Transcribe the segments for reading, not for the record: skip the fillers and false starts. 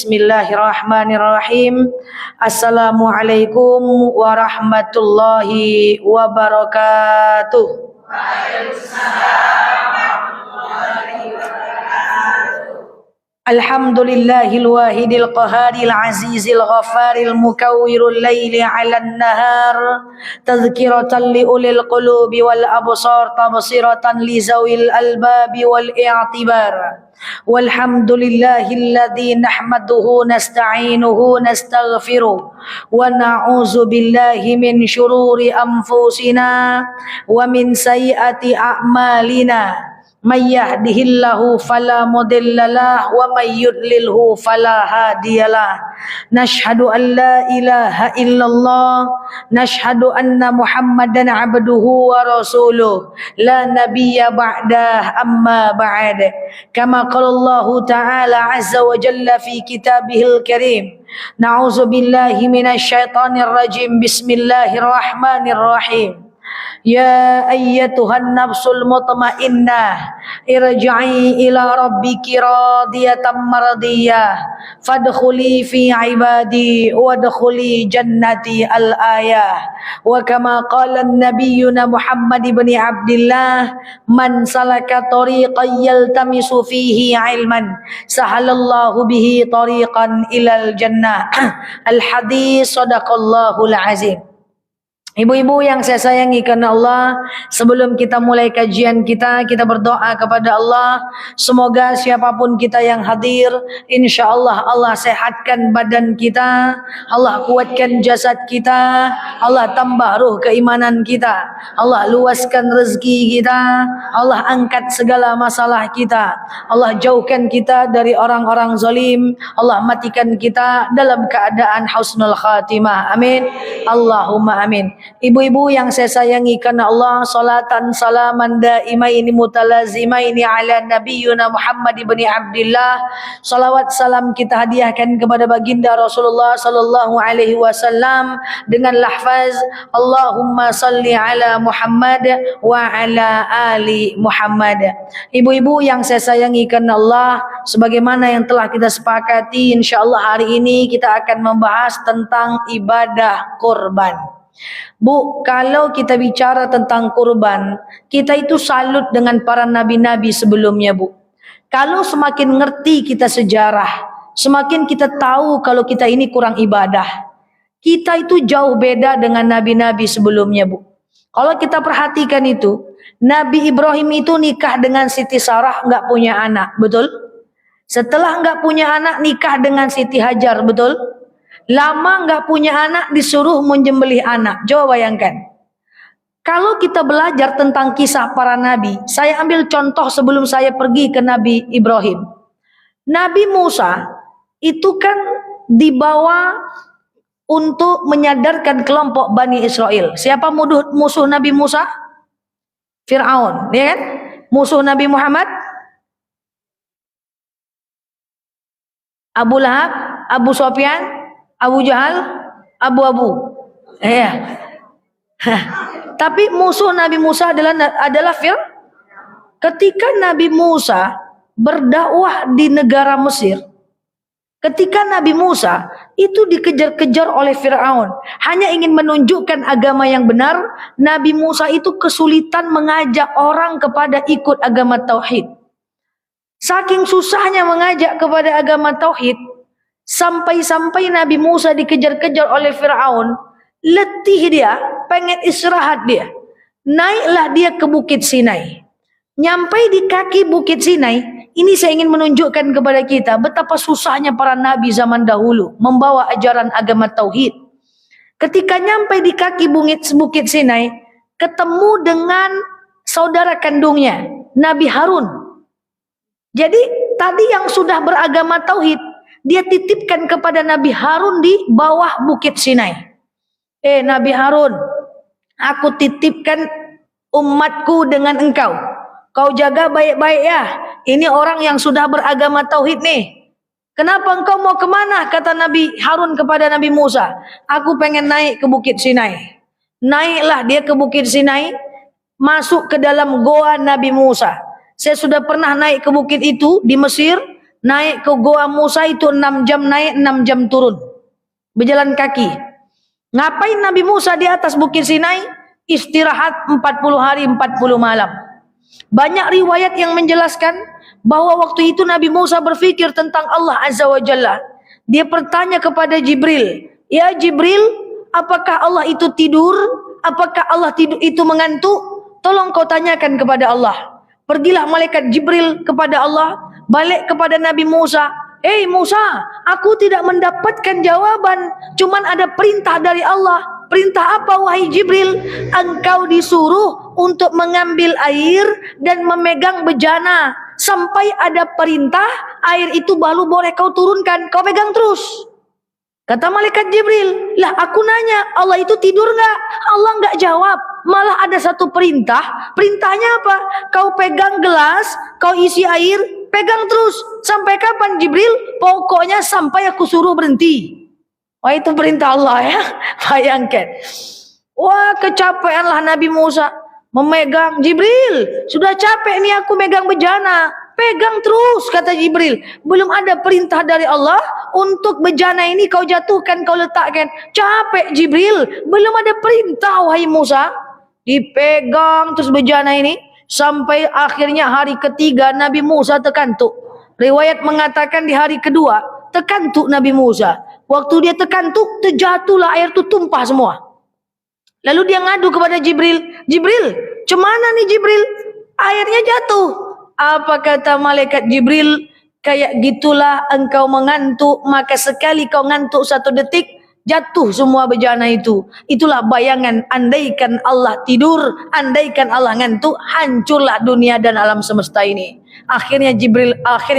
Bismillahirrahmanirrahim. Assalamualaikum warahmatullahi wabarakatuh. Alhamdulillahil wahidil qaharil azizil ghafaril mukawwirul laili 'alan nahar tadhkiratan li ulil qulubi wal absar tabsiratan li zawil albabi wal i'tibar. Walhamdulillahilladzi nahmaduhu nasta'inuhu nastaghfiruh wa na'udzu billahi min syururi anfusina wa min sayyiati a'malina. May yahdihillahu fala mudhillalah wa may yudlilhu fala hadiyalah. Nashhadu an la ilaha illallah, nashhadu anna Muhammadan abduhu wa rasuluh, la nabiyya ba'dah, amma ba'd. Kama qala Allah ta'ala azza wa jalla fi kitabihil karim. Na'udzu billahi minasy syaithanir rajim. Bismillahirrahmanirrahim. Ya ayyatuhan nafsul mutmainnah irji'i ila rabbiki radiyatan mardiyah fadkhuli fi ibadi wadkhuli jannati al-ayah. Wa kama qala nabiyyuna Muhammad ibn Abdullah, man salaka tariqan yaltamisu fihi ilman sahalallahu bihi tariqan ilal jannah. Al-hadis sadaqallahul azim. Ibu-ibu yang saya sayangi karena Allah, sebelum kita mulai kajian kita berdoa kepada Allah, semoga siapapun kita yang hadir, insyaallah Allah sehatkan badan kita, Allah kuatkan jasad kita, Allah tambah ruh keimanan kita, Allah luaskan rezeki kita, Allah angkat segala masalah kita, Allah jauhkan kita dari orang-orang zalim, Allah matikan kita dalam keadaan husnul khatimah. Amin. Allahumma amin. Ibu-ibu yang saya sayangi karena Allah, salatan salaman daimaini mutalazimaini ala nabiyyuna Muhammad ibn Abdullah. Salawat salam kita hadiahkan kepada baginda Rasulullah sallallahu alaihi wasallam dengan lafaz Allahumma salli ala Muhammad wa ala ali Muhammad. Ibu-ibu yang saya sayangi karena Allah, sebagaimana yang telah kita sepakati, insyaallah hari ini kita akan membahas tentang ibadah kurban. Bu, kalau kita bicara tentang kurban, kita itu salut dengan para nabi-nabi sebelumnya, Bu. Kalau semakin ngerti kita sejarah, semakin kita tahu kalau kita ini kurang ibadah. Kita itu jauh beda dengan nabi-nabi sebelumnya, Bu. Kalau kita perhatikan itu, Nabi Ibrahim itu nikah dengan Siti Sarah, nggak punya anak, betul? Setelah nggak punya anak, nikah dengan Siti Hajar, betul? Lama nggak punya anak, disuruh menyembelih anak. Coba bayangkan. Kalau kita belajar tentang kisah para nabi, saya ambil contoh sebelum saya pergi ke Nabi Ibrahim. Nabi Musa itu kan dibawa untuk menyadarkan kelompok Bani Israel. Siapa musuh Nabi Musa? Fir'aun, ya kan? Musuh Nabi Muhammad? Abu Lahab, Abu Sufyan, Abu Jahal, Abu-Abu. Ya. Tapi musuh Nabi Musa adalah Fir'aun. Ketika Nabi Musa berdakwah di negara Mesir, ketika Nabi Musa itu dikejar-kejar oleh Fir'aun, hanya ingin menunjukkan agama yang benar, Nabi Musa itu kesulitan mengajak orang kepada ikut agama tauhid. Saking susahnya mengajak kepada agama tauhid, sampai-sampai Nabi Musa dikejar-kejar oleh Fir'aun, letih dia, pengen istirahat dia. Naiklah dia ke Bukit Sinai. Nyampai di kaki Bukit Sinai, ini saya ingin menunjukkan kepada kita betapa susahnya para nabi zaman dahulu membawa ajaran agama tauhid. Ketika nyampai di kaki Bukit Sinai, ketemu dengan saudara kandungnya, Nabi Harun. Jadi tadi yang sudah beragama tauhid, dia titipkan kepada Nabi Harun di bawah Bukit Sinai. Nabi Harun, aku titipkan umatku dengan engkau. Kau jaga baik-baik ya. Ini orang yang sudah beragama tauhid nih. Kenapa engkau mau kemana? Kata Nabi Harun kepada Nabi Musa. Aku pengen naik ke Bukit Sinai. Naiklah dia ke Bukit Sinai, masuk ke dalam goa Nabi Musa. Saya sudah pernah naik ke bukit itu di Mesir. Naik ke Goa Musa itu 6 jam naik, 6 jam turun. Berjalan kaki. Ngapain Nabi Musa di atas Bukit Sinai? Istirahat 40 hari 40 malam. Banyak riwayat yang menjelaskan bahwa waktu itu Nabi Musa berfikir tentang Allah Azza wa Jalla. Dia bertanya kepada Jibril, "Ya Jibril, apakah Allah itu tidur? Apakah Allah itu mengantuk? Tolong kau tanyakan kepada Allah." Pergilah malaikat Jibril kepada Allah, balik kepada Nabi Musa. "Hei Musa, aku tidak mendapatkan jawaban. Cuman ada perintah dari Allah." "Perintah apa wahai Jibril?" "Engkau disuruh untuk mengambil air dan memegang bejana. Sampai ada perintah, air itu baru boleh kau turunkan. Kau pegang terus." Kata malaikat Jibril, "Lah aku nanya, Allah itu tidur enggak?" Allah enggak jawab. Malah ada satu perintah. Perintahnya apa? Kau pegang gelas, kau isi air, pegang terus. Sampai kapan Jibril? Pokoknya sampai aku suruh berhenti. Wah, itu perintah Allah ya. Bayangkan. Wah, kecapeanlah Nabi Musa. Memegang. "Jibril, sudah capek nih aku megang bejana." "Pegang terus," kata Jibril. "Belum ada perintah dari Allah untuk bejana ini kau jatuhkan, kau letakkan." "Capek Jibril, belum ada perintah wahai Musa." Dipegang terus bejana ini sampai akhirnya hari ketiga Nabi Musa terkantuk. Riwayat mengatakan di hari kedua terkantuk Nabi Musa. Waktu dia terkantuk, terjatuhlah air itu tumpah semua. Lalu dia ngadu kepada Jibril. "Jibril, cemana nih Jibril? Airnya jatuh." Apa kata malaikat Jibril? "Kayak gitulah engkau mengantuk, maka sekali kau ngantuk 1 detik, jatuh semua bejana itu." Itulah bayangan, andaikan Allah tidur, andaikan Allah ngantuk, hancurlah dunia dan alam semesta ini. Akhirnya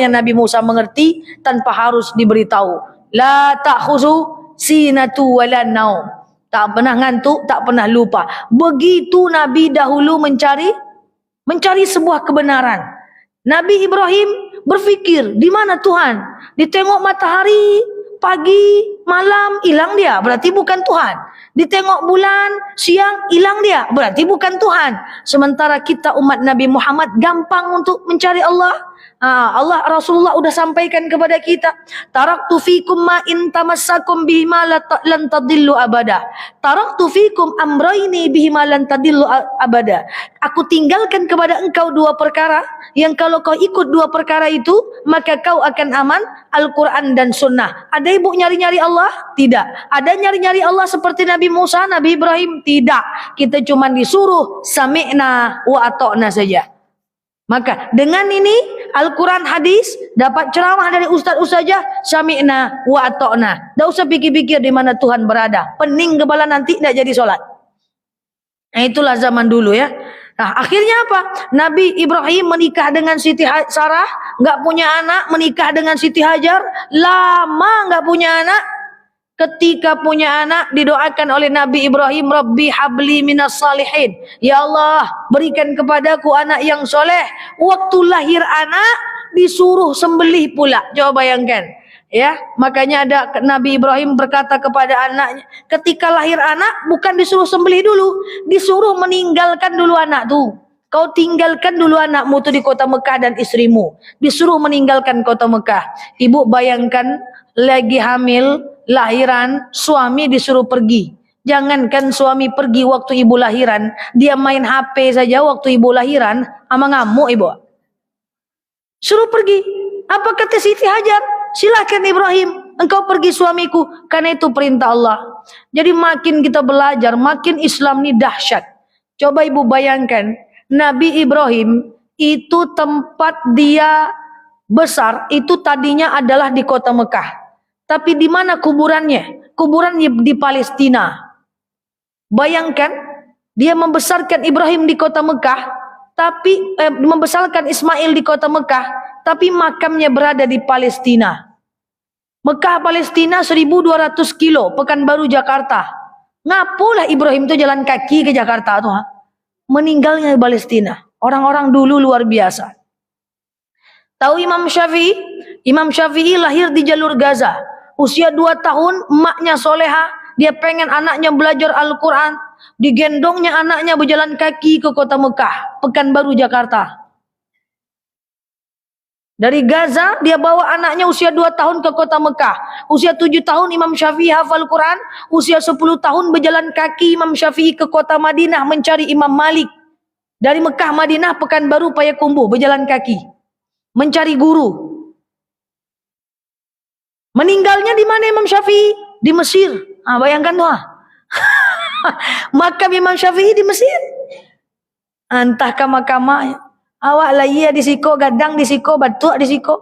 Nabi Musa mengerti tanpa harus diberitahu. La ta'khuzu sinatu wala naum. Tak pernah ngantuk, tak pernah lupa. Begitu Nabi dahulu mencari sebuah kebenaran. Nabi Ibrahim berfikir, di mana Tuhan? Ditengok matahari, pagi, malam, hilang dia, berarti bukan Tuhan. Ditengok bulan, siang, hilang dia, berarti bukan Tuhan. Sementara kita umat Nabi Muhammad gampang untuk mencari Allah. Allah Rasulullah udah sampaikan kepada kita, taraktu fikum ma in tamassakum bihima lan tadillu abada. Taraktu fikum amrayni bihima lan tadillu abada. Aku tinggalkan kepada engkau 2 perkara yang kalau kau ikut 2 perkara itu maka kau akan aman, Al-Quran dan Sunnah. Ada ibu nyari-nyari Allah? Tidak. Ada nyari-nyari Allah seperti Nabi Musa, Nabi Ibrahim? Tidak. Kita cuma disuruh sami'na wa ata'na saja. Maka dengan ini Al-Quran hadis dapat ceramah dari ustaz-ustaz saja, sami'na wa ata'na. Tak usah pikir-pikir di mana Tuhan berada. Pening kepala nanti tidak jadi sholat. Nah, itulah zaman dulu ya. Nah, akhirnya apa? Nabi Ibrahim menikah dengan Siti Sarah, enggak punya anak, menikah dengan Siti Hajar, lama enggak punya anak. Ketika punya anak didoakan oleh Nabi Ibrahim, Rabbi habli minas salihin. Ya Allah, berikan kepadaku anak yang soleh. Waktu lahir anak disuruh sembelih pula. Coba bayangkan. Ya, makanya ada Nabi Ibrahim berkata kepada anaknya, ketika lahir anak bukan disuruh sembelih dulu, disuruh meninggalkan dulu anak tuh. Kau tinggalkan dulu anakmu tuh di kota Mekah dan istrimu. Disuruh meninggalkan kota Mekah. Ibu bayangkan lagi hamil, lahiran, suami disuruh pergi. Jangankan suami pergi waktu ibu lahiran, dia main HP saja waktu ibu lahiran, ama ngamuk ibu. Suruh pergi. Apa kata Siti Hajar? Silakan Ibrahim, engkau pergi suamiku, karena itu perintah Allah. Jadi makin kita belajar, makin Islam ini dahsyat. Coba ibu bayangkan, Nabi Ibrahim itu tempat dia besar, itu tadinya adalah di kota Mekah. Tapi di mana kuburannya? Kuburannya di Palestina. Bayangkan, dia membesarkan Ibrahim di kota Mekah, tapi membesarkan Ismail di kota Mekah, tapi makamnya berada di Palestina. Mekah Palestina 1200 kilo, Pekanbaru Jakarta. Ngapulah Ibrahim itu jalan kaki ke Jakarta tuh, meninggalnya di Palestina. Orang-orang dulu luar biasa. Tahu Imam Syafi'i? Imam Syafi'i lahir di jalur Gaza. Usia 2 tahun, emaknya soleha, dia pengen anaknya belajar Al-Quran, digendongnya anaknya berjalan kaki ke kota Mekah, Pekanbaru Jakarta. Dari Gaza dia bawa anaknya usia 2 tahun ke kota Mekah. Usia 7 tahun Imam Syafi'i hafal Quran. Usia 10 tahun berjalan kaki Imam Syafi'i ke kota Madinah mencari Imam Malik. Dari Mekah Madinah Pekanbaru Payakumbuh berjalan kaki mencari guru. Meninggalnya di mana Imam Syafi'i? Di Mesir. Bayangkan tuh. Makam Imam Syafi'i di Mesir. Entah ke mahkamah. Awak layia di siko, gadang di siko, batuk di siko.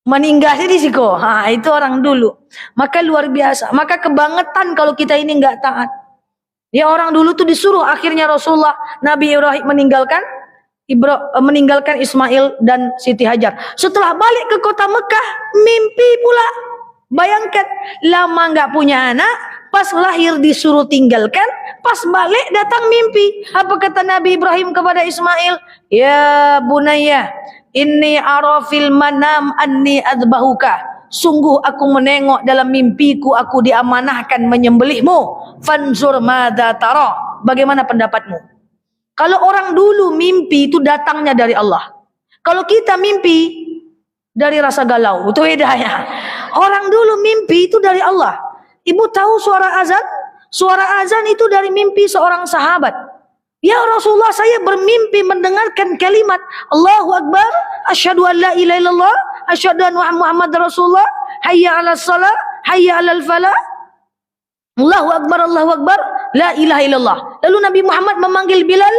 Meninggalnya di siko. Itu orang dulu. Maka luar biasa. Maka kebangetan kalau kita ini enggak taat. Ya orang dulu tuh disuruh akhirnya Rasulullah Nabi Ibrahim meninggalkan Ismail dan Siti Hajar. Setelah balik ke kota Mekah, mimpi pula. Bayangkan, lama enggak punya anak, pas lahir disuruh tinggalkan, pas balik datang mimpi. Apa kata Nabi Ibrahim kepada Ismail? Ya bunayya, inni ara fil manam anni adbahuka. Sungguh aku menengok dalam mimpiku aku diamanahkan menyembelihmu. Fanzur madza tara. Bagaimana pendapatmu? Kalau orang dulu mimpi itu datangnya dari Allah. Kalau kita mimpi dari rasa galau, itu bedanya. Orang dulu mimpi itu dari Allah. Ibu tahu suara azan? Suara azan itu dari mimpi seorang sahabat. Ya Rasulullah, saya bermimpi mendengarkan kalimat Allahu Akbar, asyhadu an la ilaha illallah, asyhadu anna Muhammadar Rasulullah, hayya 'alas shalah, hayya 'alal falah. Allahu Akbar, Allahu Akbar, la ilaha illallah. Lalu Nabi Muhammad memanggil Bilal,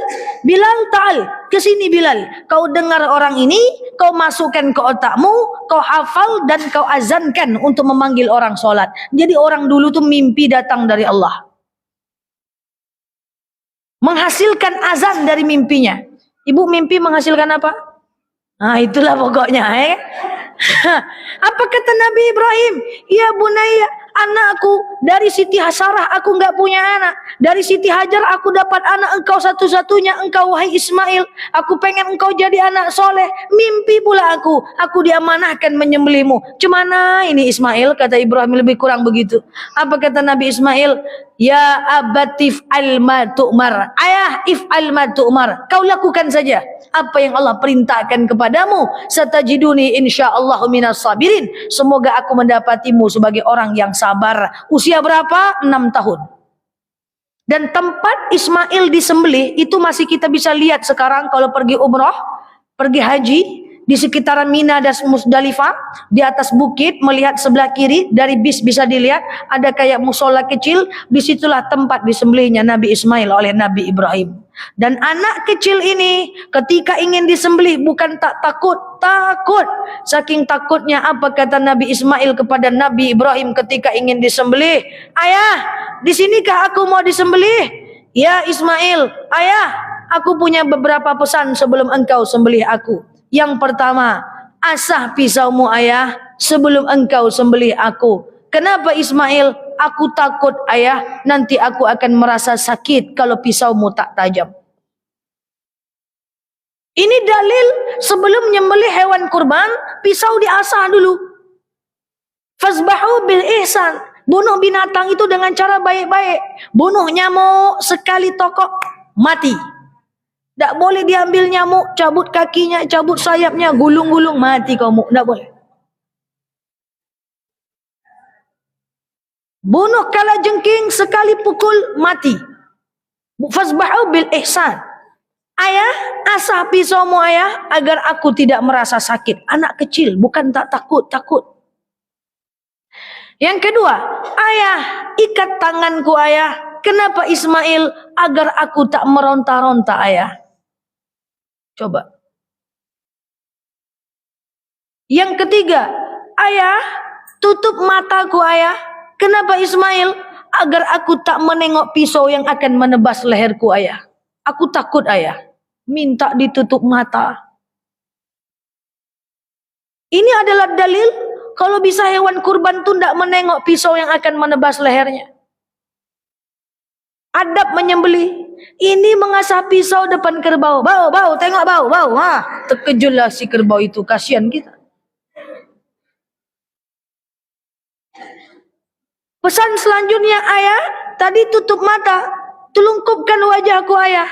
Bilal ta'al, ke sini Bilal. Kau dengar orang ini, kau masukkan ke otakmu, kau hafal dan kau azankan untuk memanggil orang sholat. Jadi orang dulu tuh mimpi datang dari Allah. Menghasilkan azan dari mimpinya. Ibu mimpi menghasilkan apa? Itulah pokoknya. Apa kata Nabi Ibrahim? Ya bunayya, anakku, dari Siti Hasarah aku enggak punya anak. Dari Siti Hajar aku dapat anak, engkau satu-satunya, engkau wahai Ismail. Aku pengen engkau jadi anak soleh. Mimpi pula aku diamanahkan menyembelihmu. Cemana ini Ismail? Kata Ibrahim lebih kurang begitu. Apa kata Nabi Ismail? Ya abatif al-ma tu'mar. Ayah, if'al ma tu'mar. Kau lakukan saja apa yang Allah perintahkan kepadamu. Satajiduni insyaallah minas sabirin. Semoga aku mendapatimu sebagai orang yang sabar. Usia berapa? 6 tahun. Dan tempat Ismail disembelih itu masih kita bisa lihat sekarang kalau pergi umrah, pergi haji. Di sekitaran Mina dan Musdalifah, di atas bukit melihat sebelah kiri dari bis bisa dilihat ada kayak musola kecil. Disitulah tempat disembelihnya Nabi Ismail oleh Nabi Ibrahim. Dan anak kecil ini ketika ingin disembelih bukan tak takut. Saking takutnya apa kata Nabi Ismail kepada Nabi Ibrahim ketika ingin disembelih? Ayah, di sinikah aku mau disembelih? Ya Ismail, ayah, aku punya beberapa pesan sebelum engkau sembelih aku. Yang pertama, asah pisaumu ayah sebelum engkau sembelih aku. Kenapa Ismail? Aku takut ayah, nanti aku akan merasa sakit kalau pisaumu tak tajam. Ini dalil sebelum menyembelih hewan kurban, pisau diasah dulu. Fazbahu bil ihsan. Bunuh binatang itu dengan cara baik-baik. Bunuh nyamuk sekali tokok, mati. Tak boleh diambil nyamuk, cabut kakinya, cabut sayapnya, gulung-gulung, mati kamu. Tak boleh. Bunuh kalajengking, sekali pukul, mati. Fazbahu bil ihsan. Ayah, asah pisaumu ayah, agar aku tidak merasa sakit. Anak kecil, bukan tak takut. Yang kedua, ayah, ikat tanganku ayah. Kenapa Ismail? Agar aku tak meronta-ronta ayah. Coba. Yang ketiga, ayah, tutup mataku ayah. Kenapa Ismail? Agar aku tak menengok pisau yang akan menebas leherku ayah. Aku takut ayah. Minta ditutup mata. Ini adalah dalil kalau bisa hewan kurban itu tidak menengok pisau yang akan menebas lehernya. Adab menyembelih. Ini mengasah pisau depan kerbau. Bau, tengok bau. Terkejutlah si kerbau itu, kasihan kita. Pesan selanjutnya ayah, tadi tutup mata, telungkupkan wajahku ayah.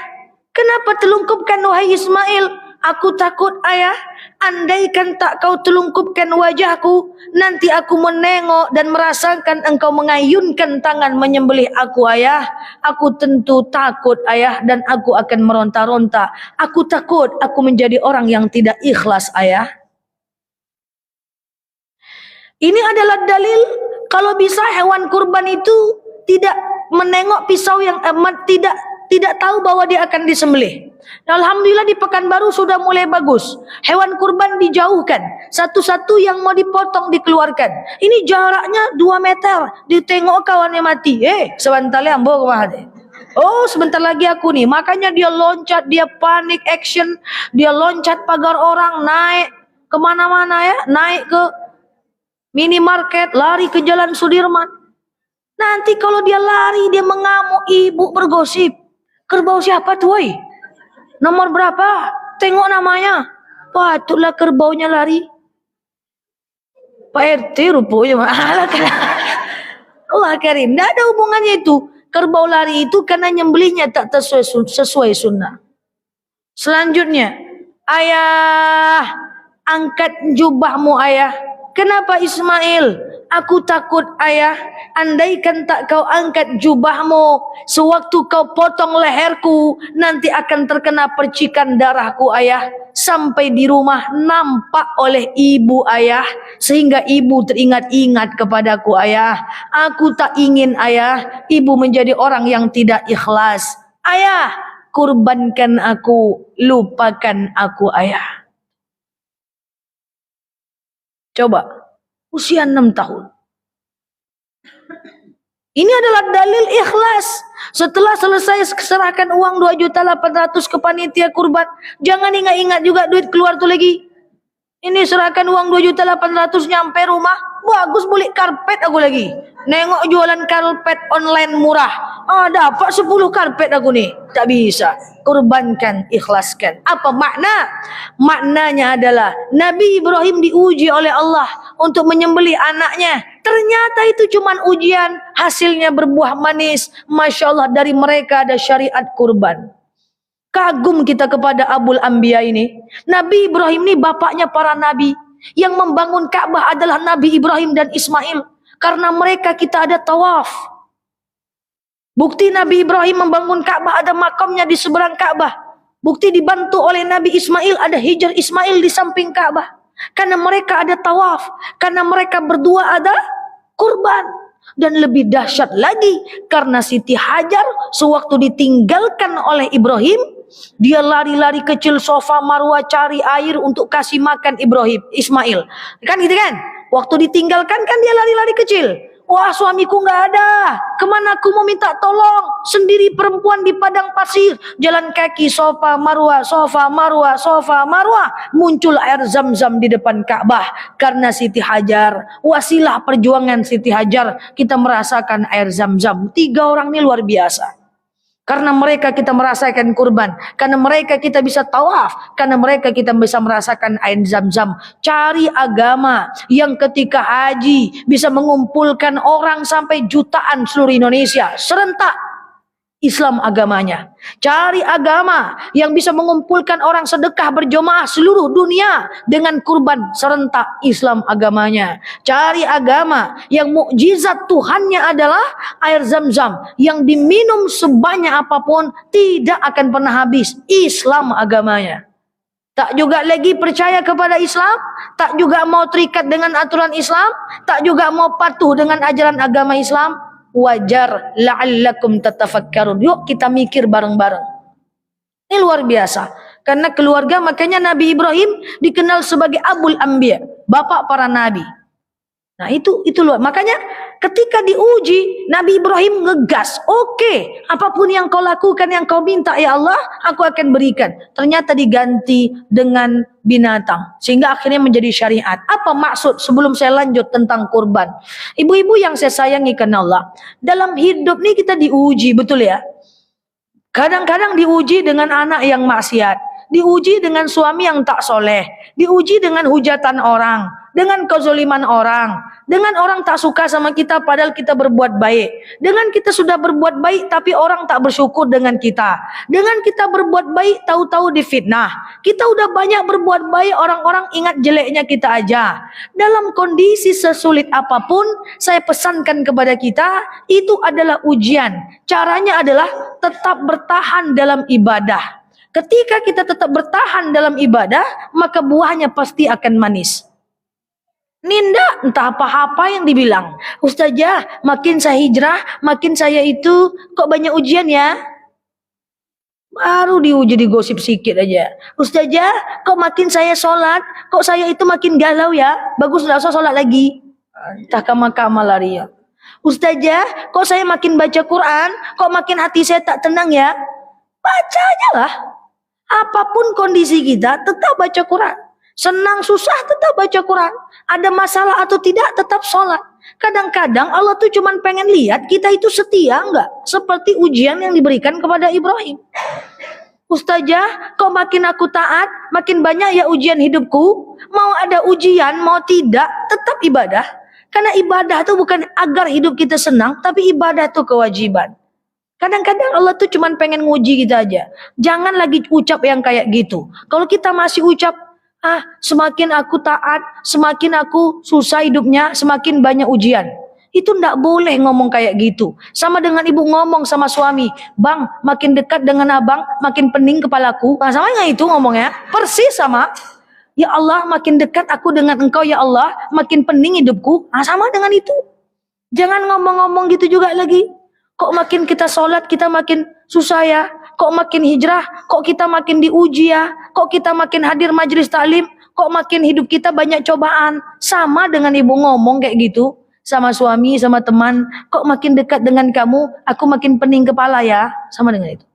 Kenapa telungkupkan wahai Ismail? Aku takut ayah, andaikan tak kau telungkupkan wajahku, nanti aku menengok dan merasakan engkau mengayunkan tangan menyembelih aku ayah. Aku tentu takut ayah dan aku akan meronta-ronta. Aku takut aku menjadi orang yang tidak ikhlas ayah. Ini adalah dalil kalau bisa hewan kurban itu tidak menengok pisau yang tidak tahu bahwa dia akan disembelih. Alhamdulillah di Pekanbaru sudah mulai bagus. Hewan kurban dijauhkan. Satu-satu yang mau dipotong dikeluarkan. Ini jaraknya 2 meter. Ditengok kawannya mati. Sebentar lagi ambo kemana? Oh sebentar lagi aku nih. Makanya dia loncat, dia panik action. Dia loncat pagar orang, naik kemana-mana ya. Naik ke minimarket, lari ke Jalan Sudirman. Nanti kalau dia lari, dia mengamuk, ibu bergosip. Kerbau siapa tuh woy? Nomor berapa? Tengok namanya. Patutlah kerbaunya lari. Pak RT rupanya. Allah karim. Tidak ada hubungannya itu. Kerbau lari itu karena nyembelihnya tak sesuai sunnah. Selanjutnya. Ayah. Angkat jubahmu ayah. Kenapa Ismail? Aku takut ayah, andaikan tak kau angkat jubahmu, sewaktu kau potong leherku, nanti akan terkena percikan darahku ayah. Sampai di rumah nampak oleh ibu ayah, sehingga ibu teringat-ingat kepadaku ayah. Aku tak ingin ayah, ibu menjadi orang yang tidak ikhlas. Ayah, kurbankan aku, lupakan aku ayah. Coba, usia 6 tahun. Ini adalah dalil ikhlas. Setelah selesai serahkan uang 2.800.000 ke panitia kurban, jangan ingat-ingat juga duit keluar tuh lagi. Ini serahkan uang 2.800.000 nyampe rumah, bagus beli karpet aku lagi. Nengok jualan karpet online murah. Dapat 10 karpet aku nih. Tak bisa. Kurbankan, ikhlaskan. Apa makna? Maknanya adalah Nabi Ibrahim diuji oleh Allah untuk menyembelih anaknya. Ternyata itu cuma ujian, hasilnya berbuah manis. Masya Allah, dari mereka ada syariat kurban. Kagum kita kepada Abul Anbiya ini. Nabi Ibrahim ini bapaknya para nabi. Yang membangun Ka'bah adalah Nabi Ibrahim dan Ismail. Karena mereka kita ada tawaf. Bukti Nabi Ibrahim membangun Ka'bah, ada makamnya di seberang Ka'bah. Bukti dibantu oleh Nabi Ismail, ada hijr Ismail di samping Ka'bah. Karena mereka ada tawaf. Karena mereka berdua ada kurban. Dan lebih dahsyat lagi, karena Siti Hajar sewaktu ditinggalkan oleh Ibrahim, dia lari-lari kecil Safa Marwah cari air untuk kasih makan Ismail. Kan gitu kan? Waktu ditinggalkan kan dia lari-lari kecil. Wah, suamiku nggak ada. Kemana aku mau minta tolong? Sendiri perempuan di padang pasir. Jalan kaki Safa Marwah, Safa Marwah, Safa Marwah. Muncul air zam-zam di depan Ka'bah. Karena Siti Hajar. Wasilah perjuangan Siti Hajar. Kita merasakan air zam-zam. 3 orang ini luar biasa. Karena mereka kita merasakan kurban. Karena mereka kita bisa tawaf. Karena mereka kita bisa merasakan air zam-zam. Cari agama yang ketika haji bisa mengumpulkan orang sampai jutaan seluruh Indonesia. Serentak Islam agamanya. Cari agama yang bisa mengumpulkan orang sedekah berjamaah seluruh dunia dengan kurban serentak Islam agamanya. Cari agama yang mukjizat Tuhannya adalah air zam-zam yang diminum sebanyak apapun tidak akan pernah habis. Islam agamanya. Tak juga lagi percaya kepada Islam, tak juga mau terikat dengan aturan Islam, tak juga mau patuh dengan ajaran agama Islam. Wajar la'allakum tatafakkarun. Yuk kita mikir bareng-bareng. Ini luar biasa. Karena keluarga, makanya Nabi Ibrahim dikenal sebagai Abul Anbiya, bapak para nabi. Nah itu luar. Makanya ketika diuji, Nabi Ibrahim ngegas. Oke, apapun yang kau lakukan, yang kau minta ya Allah, aku akan berikan. Ternyata diganti dengan binatang. Sehingga akhirnya menjadi syariat. Apa maksud sebelum saya lanjut tentang kurban? Ibu-ibu yang saya sayangi karena Allah. Dalam hidup nih kita diuji, betul ya? Kadang-kadang diuji dengan anak yang maksiat. Diuji dengan suami yang tak soleh. Diuji dengan hujatan orang. dengan kezaliman orang, dengan orang tak suka sama kita padahal kita berbuat baik, dengan kita sudah berbuat baik tapi orang tak bersyukur dengan kita, dengan kita berbuat baik tahu-tahu difitnah, kita udah banyak berbuat baik orang-orang ingat jeleknya kita aja. Dalam kondisi sesulit apapun, saya pesankan kepada kita, itu adalah ujian. Caranya adalah tetap bertahan dalam ibadah. Ketika kita tetap bertahan dalam ibadah, maka buahnya pasti akan manis. Ninda, entah apa-apa yang dibilang. Ustazah, makin saya hijrah, makin saya itu, kok banyak ujian ya? Baru diuji digosip sikit aja. Ustazah, kok makin saya sholat, kok saya itu makin galau ya? Bagus, nggak usah sholat lagi. Entah kama-kama lari ya. Ustazah, kok saya makin baca Quran, kok makin hati saya tak tenang ya? Baca aja lah. Apapun kondisi kita, tetap baca Quran. Senang, susah, tetap baca Quran. Ada masalah atau tidak, tetap sholat. Kadang-kadang Allah tuh cuma pengen lihat kita itu setia enggak? Seperti ujian yang diberikan kepada Ibrahim. Ustazah, kok makin aku taat, makin banyak ya ujian hidupku. Mau ada ujian, mau tidak, tetap ibadah. Karena ibadah itu bukan agar hidup kita senang, tapi ibadah itu kewajiban. Kadang-kadang Allah tuh cuma pengen nguji kita aja. Jangan lagi ucap yang kayak gitu. Kalau kita masih ucap, semakin aku taat, semakin aku susah hidupnya, semakin banyak ujian. Itu ndak boleh ngomong kayak gitu. Sama dengan ibu ngomong sama suami, bang, makin dekat dengan abang, makin pening kepalaku. Nah, sama dengan itu ngomongnya, persis sama. Ya Allah, makin dekat aku dengan engkau ya Allah, makin pening hidupku. Nah, sama dengan itu. Jangan ngomong-ngomong gitu juga lagi. Kok makin kita sholat, kita makin susah ya? Kok makin hijrah? Kok kita makin diuji ya? Kok kita makin hadir majelis taklim? Kok makin hidup kita banyak cobaan? Sama dengan ibu ngomong kayak gitu. Sama suami, sama teman. Kok makin dekat dengan kamu, aku makin pening kepala ya? Sama dengan itu.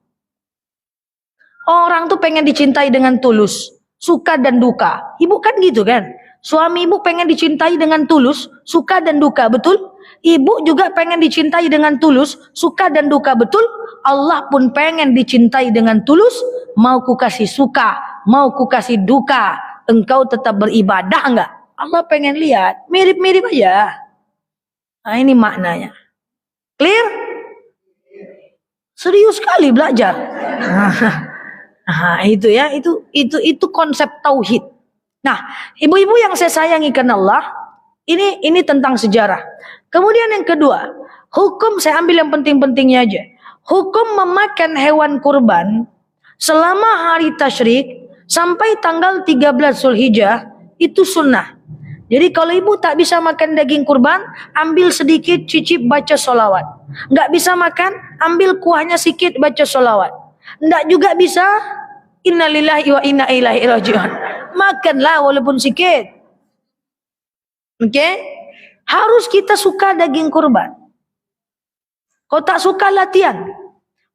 Orang tuh pengen dicintai dengan tulus. Suka dan duka. Ibu kan gitu kan? Suami ibu pengen dicintai dengan tulus. Suka dan duka, betul? Ibu juga pengen dicintai dengan tulus, suka dan duka, betul? Allah pun pengen dicintai dengan tulus, mau ku kasih suka, mau ku kasih duka, engkau tetap beribadah enggak? Allah pengen lihat, mirip-mirip aja. Nah, ini maknanya. Clear? Serius sekali belajar. Nah, itu ya, itu konsep tauhid. Nah, ibu-ibu yang saya sayangi karena Allah, ini tentang sejarah. Kemudian yang kedua, hukum, saya ambil yang penting-pentingnya aja. Hukum memakan hewan kurban selama hari tasyrik sampai tanggal 13 Zulhijjah itu sunnah. Jadi kalau ibu tak bisa makan daging kurban, ambil sedikit, cicip, baca sholawat. Nggak bisa makan, ambil kuahnya sedikit, baca sholawat. Nggak juga bisa, innalillahi wa inna ilaihi raji'un. Makanlah walaupun sedikit. Oke? Harus kita suka daging kurban. Kalau tak suka, latihan.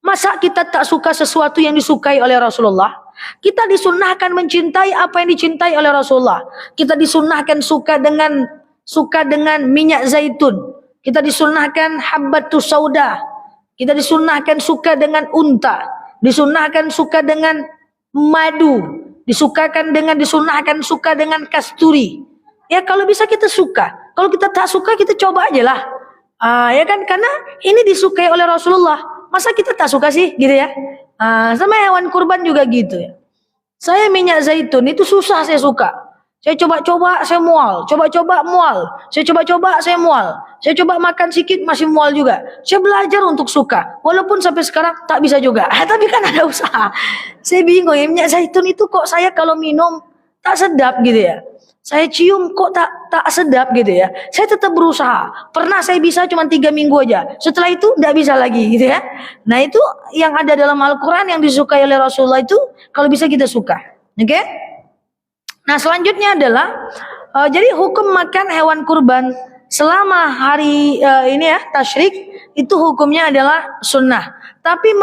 Masa kita tak suka sesuatu yang disukai oleh Rasulullah? Kita disunnahkan mencintai apa yang dicintai oleh Rasulullah. Kita disunnahkan suka dengan minyak zaitun. Kita disunnahkan habbatus sauda. Kita disunnahkan suka dengan unta. Disunnahkan suka dengan madu. Disunnahkan suka dengan kasturi. Ya kalau bisa kita suka. Kalau kita tak suka, kita coba aja lah. Ya kan, karena ini disukai oleh Rasulullah. Masa kita tak suka sih, gitu ya? Sama hewan kurban juga gitu ya. Saya minyak zaitun itu susah saya suka. Saya coba-coba, saya mual. Coba-coba mual. Saya coba-coba, saya mual. Saya coba makan sedikit, masih mual juga. Saya belajar untuk suka. Walaupun sampai sekarang tak bisa juga. Tapi kan ada usaha. Saya bingung ya, minyak zaitun itu kok saya kalau minum tak sedap gitu ya. Saya cium kok tak sedap gitu ya. Saya tetap berusaha. Pernah saya bisa cuma 3 minggu aja. Setelah itu tidak bisa lagi gitu ya. Nah itu yang ada dalam Al-Quran yang disukai oleh Rasulullah itu kalau bisa kita suka. Oke? Okay? Nah selanjutnya adalah jadi hukum makan hewan kurban selama hari ini ya tasyrik itu hukumnya adalah sunnah. Tapi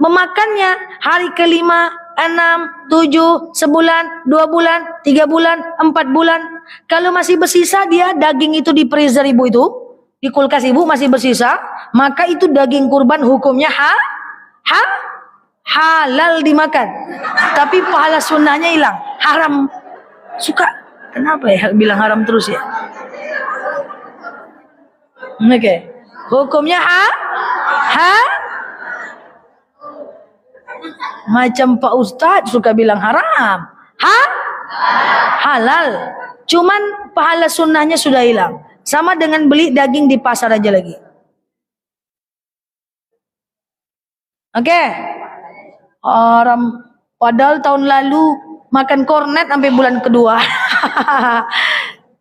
memakannya hari kelima, 6, 7, sebulan, 2 bulan, 3 bulan, 4 bulan. Kalau masih bersisa dia daging itu di freezer ibu itu, di kulkas ibu masih bersisa, maka itu daging kurban hukumnya halal dimakan. Tapi pahala sunnahnya hilang, haram. Suka. Kenapa ya bilang haram terus ya? Oke. Hukumnya ha? Macam Pak Ustadz suka bilang haram. Halal. Cuman pahala sunnahnya sudah hilang. Sama dengan beli daging di pasar aja lagi. Oke. Haram. Padahal tahun lalu makan kornet sampai bulan kedua.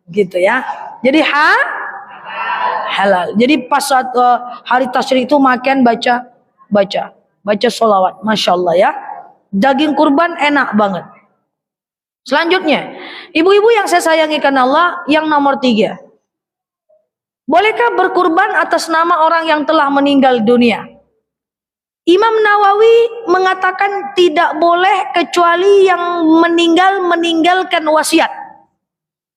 Gitu ya. Jadi halal. Jadi pas saat hari tasyrik itu makan baca sholawat. Masya Allah ya. Daging kurban enak banget. Selanjutnya, ibu-ibu yang saya sayangi karena Allah, yang nomor 3. Bolehkah berkurban atas nama orang yang telah meninggal dunia? Imam Nawawi mengatakan tidak boleh kecuali yang meninggalkan wasiat.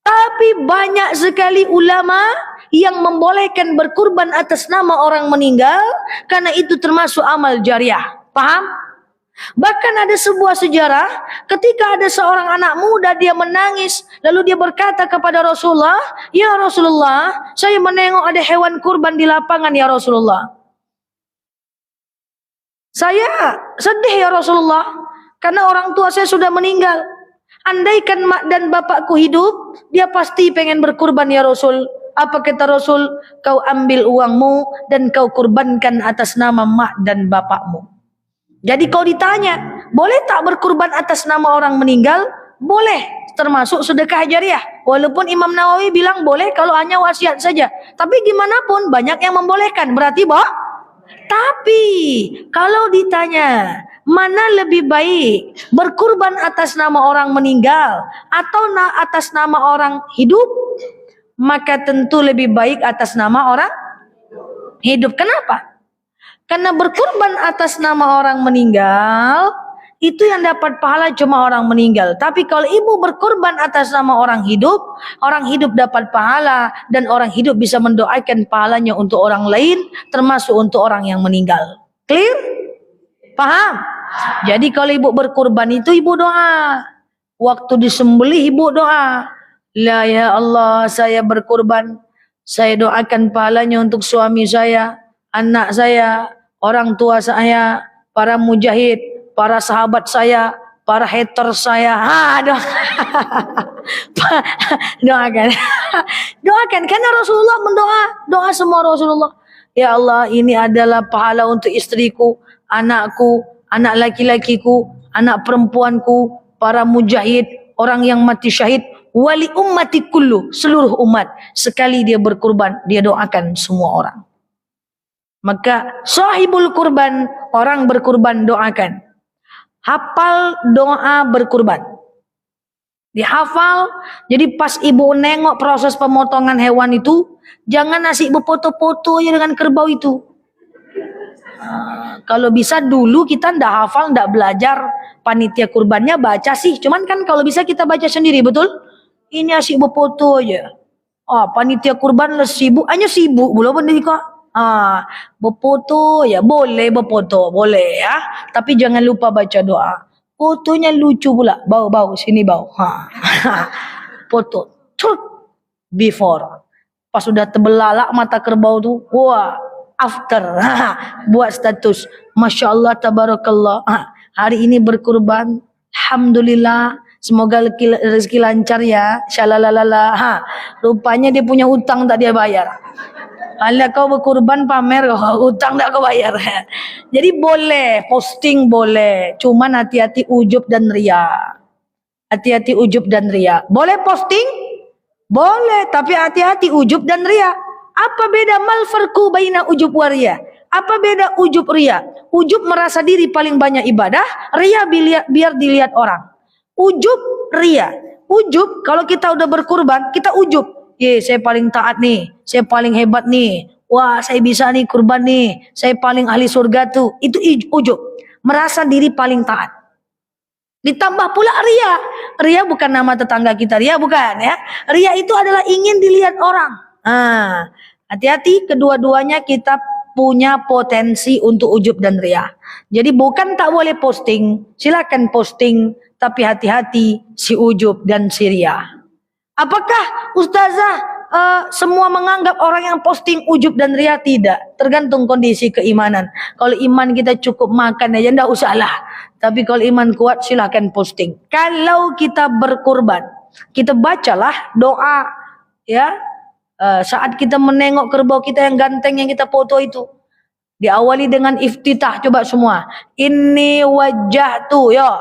Tapi banyak sekali ulama yang membolehkan berkurban atas nama orang meninggal karena itu termasuk amal jariah. Paham? Bahkan ada sebuah sejarah ketika ada seorang anak muda, dia menangis lalu dia berkata kepada Rasulullah, "Ya Rasulullah, saya menengok ada hewan kurban di lapangan ya Rasulullah. Saya sedih ya Rasulullah karena orang tua saya sudah meninggal. Andaikan mak dan bapakku hidup, dia pasti pengen berkurban ya Rasul." Apa kata Rasul? "Kau ambil uangmu dan kau kurbankan atas nama mak dan bapakmu." Jadi kau ditanya, boleh tak berkurban atas nama orang meninggal? Boleh, termasuk sedekah jariah. Walaupun Imam Nawawi bilang boleh kalau hanya wasiat saja. Tapi gimana pun banyak yang membolehkan. Berarti tapi kalau ditanya, mana lebih baik berkurban atas nama orang meninggal atau atas nama orang hidup? Maka tentu lebih baik atas nama orang hidup. Kenapa? Karena berkurban atas nama orang meninggal, itu yang dapat pahala cuma orang meninggal. Tapi kalau ibu berkurban atas nama orang hidup dapat pahala. Dan orang hidup bisa mendoakan pahalanya untuk orang lain, termasuk untuk orang yang meninggal. Clear? Paham? Jadi kalau ibu berkurban itu ibu doa. Waktu disembelih ibu doa. La ya Allah, saya berkurban. Saya doakan pahalanya untuk suami saya, anak saya, orang tua saya, para mujahid, para sahabat saya, para hater saya. Doakan. Doakan karena Rasulullah doa semua Rasulullah. Ya Allah, ini adalah pahala untuk istriku, anakku, anak laki-lakiku, anak perempuanku, para mujahid, orang yang mati syahid, wali ummati kullu, seluruh umat. Sekali dia berkurban, dia doakan semua orang. Maka sahibul kurban, orang berkurban doakan. Hafal doa berkurban. Dihafal. Jadi pas ibu nengok proses pemotongan hewan itu, jangan nasi berfoto-foto aja dengan kerbau itu. Kalau bisa dulu kita ndak hafal, ndak belajar panitia kurbannya baca sih. Cuman kan kalau bisa kita baca sendiri, betul? Ini asik berfoto aja. Panitia kurban sibuk, hanya sibuk belum bener kok. Berfoto ya boleh, berfoto boleh ya, tapi jangan lupa baca doa. Fotonya lucu pula, bau sini bau. Foto before, pas sudah terbelalak mata kerbau tuh, wah after. Buat status, masya Allah tabarakallah, hari ini berkurban, alhamdulillah, semoga rezeki lancar ya, shalalalala. Rupanya dia punya utang tak dia bayar. Alah kau berkurban pamer, utang tak kau bayar. Jadi boleh, posting boleh. Cuman hati-hati ujub dan ria. Hati-hati ujub dan ria. Boleh posting? Boleh, tapi hati-hati ujub dan ria. Apa beda mal farqu baina ujub wa ria? Apa beda ujub ria? Ujub merasa diri paling banyak ibadah, ria biar dilihat orang. Ujub ria. Ujub kalau kita udah berkurban, kita ujub. Saya paling taat nih, saya paling hebat nih, wah saya bisa nih kurban nih, saya paling ahli surga tuh. Itu ujub, merasa diri paling taat. Ditambah pula ria. Ria bukan nama tetangga kita, ria bukan ya. Ria itu adalah ingin dilihat orang. Hati-hati, kedua-duanya kita punya potensi untuk ujub dan ria. Jadi bukan tak boleh posting, silakan posting, Tapi hati-hati si ujub dan si riya. Apakah ustazah semua menganggap orang yang posting ujub dan riya? Tidak, tergantung kondisi keimanan. Kalau iman kita cukup makan aja ndak usahlah. Tapi kalau iman kuat silahkan posting. Kalau kita berkurban, kita bacalah doa ya. Saat kita menengok kerbau kita yang ganteng yang kita foto itu, diawali dengan iftitah. Coba semua, inni wajjahtu ya.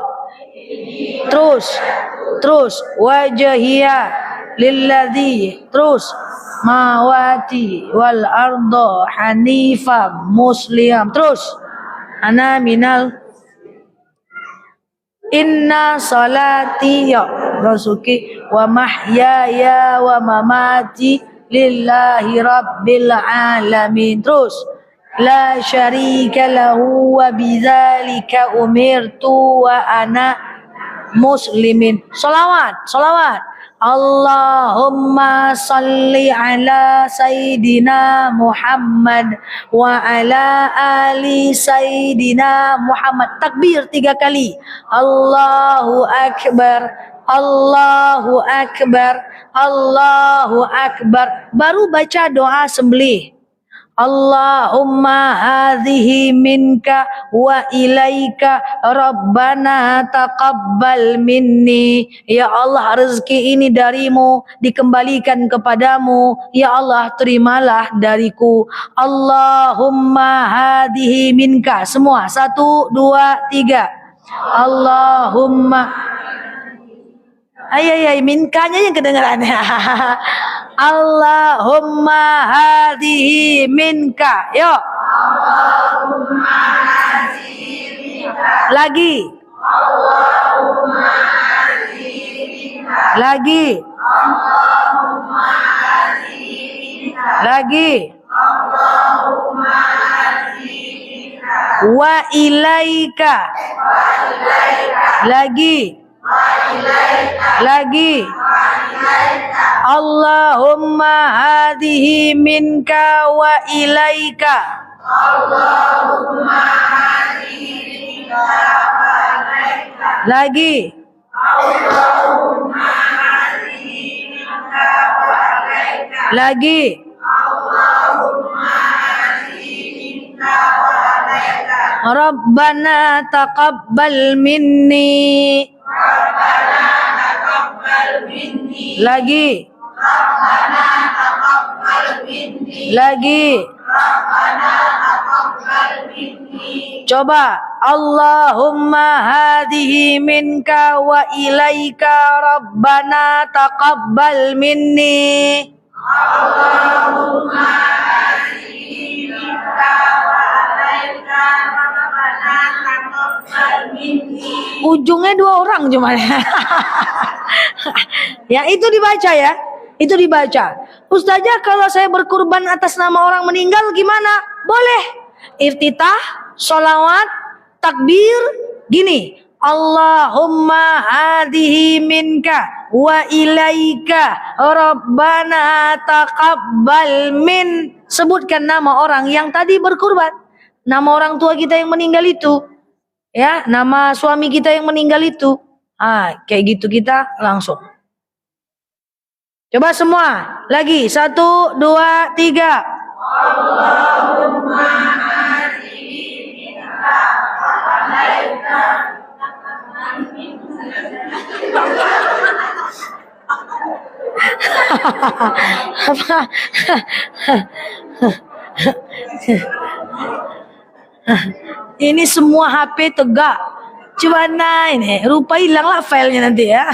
Terus wajhiya lilladzi, terus mawati wal ardo hanifa muslim, terus ana minal, inna salati ya rasuki wa mahyaya wa mamati lillahi rabbil alamin, terus la syarika lahu wa bidzalika umirtu wa ana muslimin. Salawat Allahumma salli ala Sayyidina Muhammad wa ala ali Sayyidina Muhammad. Takbir 3 kali. Allahu Akbar, Allahu Akbar, Allahu Akbar. Baru baca doa sembelih. Allahumma hadhihi minka wa ilaika rabbana taqabbal minni. Ya Allah, rezeki ini darimu, dikembalikan kepadamu. Ya Allah, terimalah dariku. Allahumma hadhihi minka. Semua 1, 2, 3. Allahumma, ay minkanya yang kedengaran. Allahumma hadhihi minka. Yuk. Allahumma hadhihi minka. Lagi. Allahumma hadhihi minka. Lagi. Allahumma hadhihi minka. Lagi. Allahumma hadhihi minka. Wa ilaika. Wa ilaika. Lagi. Wa ilaika. Lagi. Allahumma hadhihi minka wa ilaika. Allahumma hadhihi minka wa ilaika. Lagi. Allahumma hadhihi minka wa ilaika. Lagi. Allahumma hadhihi minka wa ilaika. Rabbana taqabbal minni. Rabbana taqabbal minni. Lagi. Rabbana taqabbal minni. Lagi. Rabbana taqabbal minni. Coba. Allahumma hadhihi minka wa ilaika rabbana taqabbal minni. Allahumma hadhihi minka wa ilaika rabbana taqabbal minni. Ujungnya 2 orang cuma. Ya itu dibaca ya. Itu dibaca. Ustazah, kalau saya berkurban atas nama orang meninggal gimana? Boleh. Iftitah, sholawat, takbir, gini. Allahumma hadhihi minka wa ilaika rabbana taqabbal min. Sebutkan nama orang yang tadi berkurban. Nama orang tua kita yang meninggal itu. Ya, nama suami kita yang meninggal itu. Kayak gitu kita langsung. Coba semua. Lagi. 1, 2, 3. Allahumma hadhihi minka wa ilaika. Ini semua HP tegak. Coba ini. Rupa hilanglah filenya nanti ya.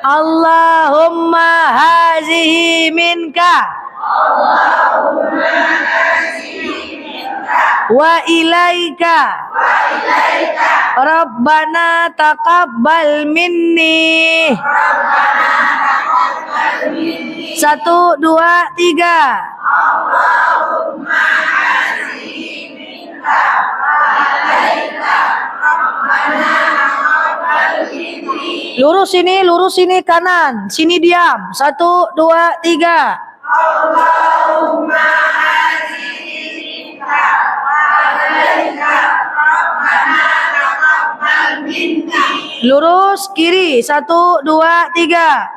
Allahumma hazihi minka. Allahumma hazihi minka. Wa ilaika. Wa ilaika. Rabbana taqabbal minni. Rabbana taqabbal minni. 1, 2, 3. Allahumma hazihi minka. Wa ilaika. Rabbana taqabbal minni. Lurus sini kanan, sini diam. 1, 2, 3. Allahumma hazihi minka wa ilaika rabbana taqabbal minni. Lurus kiri. 1, 2, 3.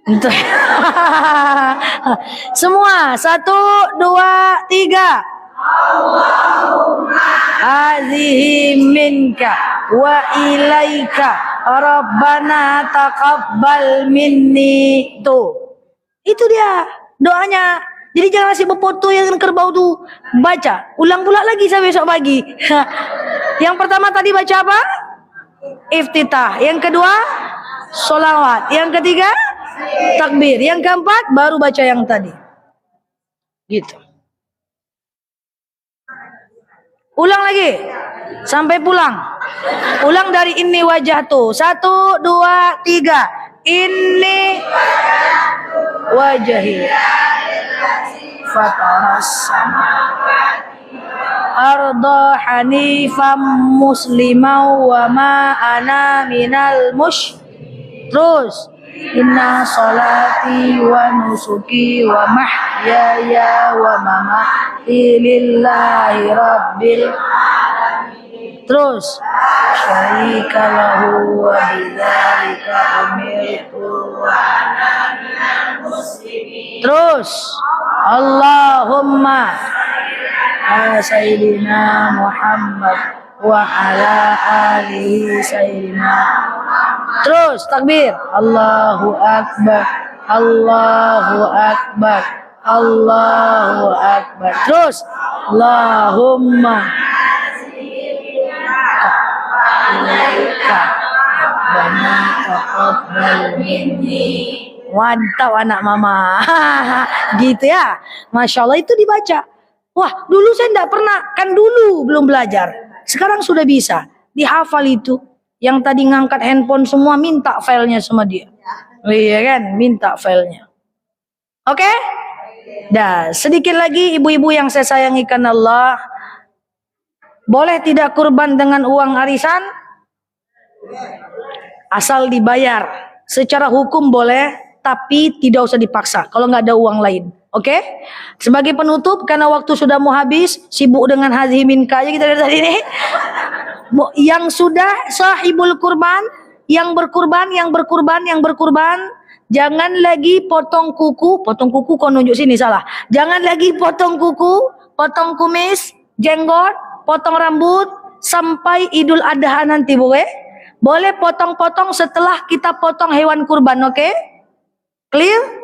Untuk semua 1, 2, 3. Hazihi minka wa ilaika rabbana taqabbal minni. Tuh, itu dia doanya. Jadi jangan masih berfoto yang kerbau tuh. Baca, ulang pula lagi sampai besok pagi. Yang pertama tadi baca apa? Iftitah. Yang kedua sholawat. Yang ketiga takbir. Yang keempat baru baca yang tadi. Gitu. Ulang lagi sampai pulang. Ulang dari ini wajah tuh. 1, 2, 3. Ini wajahi fataras arda hanifam muslimau wa ma ana minal mush. Terus inna salati wa nusuki wa mahyaya wa mamati lillahi rabbil alamin. Terus syarika lahu wa bidzalika umirtu wa ana minal muslimin. Terus Allahumma ala sayyidina Muhammad wa ala alihi sayyidina. Terus takbir. Allahu akbar. Allahu akbar. Allahu akbar. Terus Allahumma ilaika rabbana taqabbal minni. Mantap anak mama. Gitu ya. Masya Allah, itu dibaca. Wah, dulu saya enggak pernah. Kan dulu belum belajar. Sekarang sudah bisa. Dihafal itu. Yang tadi ngangkat handphone semua minta filenya sama dia. Iya kan? Minta filenya. Oke? Dah, sedikit lagi ibu-ibu yang saya sayangi karena Allah. Boleh tidak kurban dengan uang arisan? Asal dibayar. Secara hukum boleh, tapi tidak usah dipaksa kalau nggak ada uang lain. Oke? Sebagai penutup, karena waktu sudah mau habis, sibuk dengan haji minka aja kita dari tadi ini. Yang sudah sahibul kurban, yang berkurban, jangan lagi potong kuku kau nunjuk sini salah. Jangan lagi potong kuku, potong kumis, jenggot, potong rambut sampai Idul Adha nanti, boleh? Boleh potong-potong setelah kita potong hewan kurban, oke? Clear?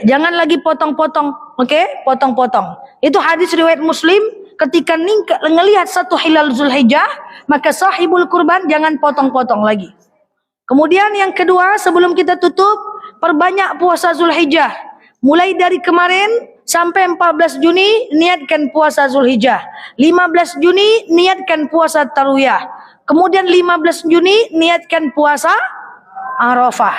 Jangan lagi potong-potong, oke? Potong-potong. Itu hadis riwayat Muslim, ketika ngelihat satu hilal Zulhijjah, maka sahibul kurban jangan potong-potong lagi. Kemudian yang kedua, sebelum kita tutup, perbanyak puasa Zulhijjah. Mulai dari kemarin sampai 14 Juni niatkan puasa Zulhijjah. 15 Juni niatkan puasa Tarwiyah. Kemudian 15 Juni niatkan puasa Arafah.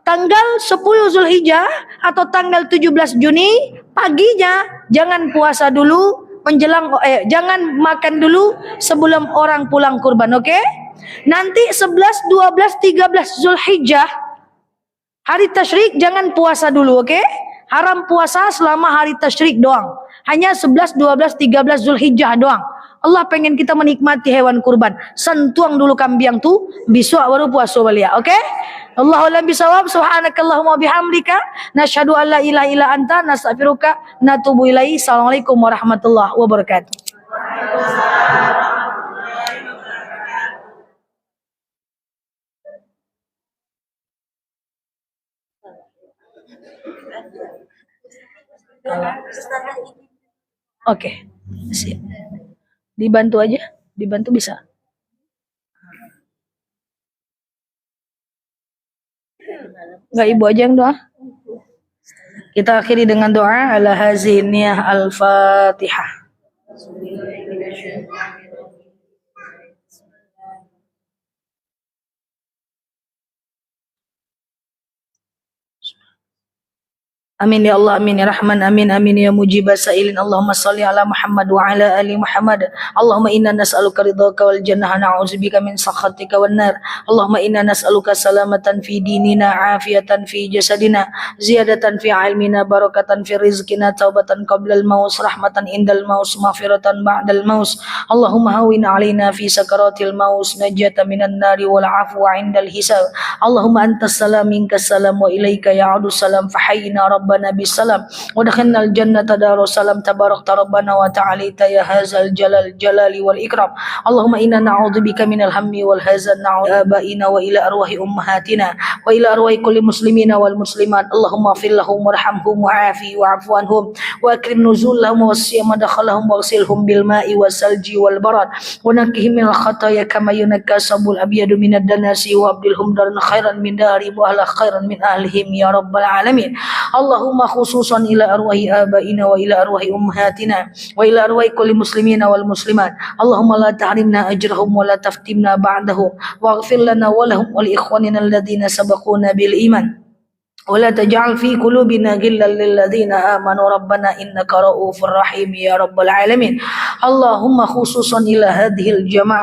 Tanggal 10 Zulhijjah atau tanggal 17 Juni paginya jangan puasa dulu menjelang jangan makan dulu sebelum orang pulang kurban, oke? Nanti 11, 12, 13 Zulhijjah hari tasyrik jangan puasa dulu, oke? Haram puasa selama hari tasyrik doang. Hanya 11, 12, 13 Zulhijjah doang. Allah pengen kita menikmati hewan kurban. Sentuang dulu kambing tuh, besok baru puasa balik, oke? Allahu a'lam bisawab. Subhanakallahumma bihamdika nasyhadu an la ilaha illa anta nastaghfiruka natubu ilaihi. Assalamualaikum warahmatullahi wabarakatuh. Oke. Siap. Dibantu aja, dibantu bisa. Enggak, ibu aja yang doa. Kita akhiri dengan doa ala haziniyah al-Fatihah. Amin ya Allah, amin ya Rahman, amin amin ya mujibas sa'ilin. Allahumma salli ala Muhammad wa ala ali Muhammad. Allahumma inna nas'aluka ridhaka wal jannah, na'udzubika min sakhatika wan nar. Allahumma inna nas'aluka salamatan fi dinina, afiatan fi jasadina, ziyadatan fi ilmina, barakatan fi rizqina, taubatan qabla al maut, rahmatan indal maut, maghfiratan ba'dal maut. Allahumma hawwin alaina fi sakaratil maut, najatan minan nari wal afwa indal hisab. Allahumma antas salam minkas salam wa ilaika ya'udu salam, fahayyina rabbana bisalam wa dakhalna al-jannata darussalam, tabarakta rabbana wa ta'alita ya hadzal jalali wal ikram. Allahumma inna na'udzubika minal hammi wal hazan, na'udzu abaina wa ila arwahi ummahatina wa ila arwahi kulli muslimina wal muslimat. Allahumma ighfir lahum warhamhum wa'afi wa'fu anhum wa akrim nuzulahum wa wasi' madkhalahum waghsilhum bil ma'i was salji wal barad wa naqqihim minal khataaya kama yunakka sabul abyadu minad danasi wa abdilhum daran khairan min dari wa ahla khairan min ahlihim ya rabbal alamin. Allahumma khususan ila arwahi abaina wa ila arwahi ummahatina wa ila arwahi kulli muslimina wal muslimat. Allahumma la tahrimna ajrahum wa la taftimna ba'dahum waghfir lana wa lahum wa li ikhwanina alladhina sabaquna bil iman. ولا تجعل في قلوبنا غلا للذين آمنوا ربنا إنك رؤوف رحيم يا رب العالمين. اللهم خصوصا إلى هذه الجماعة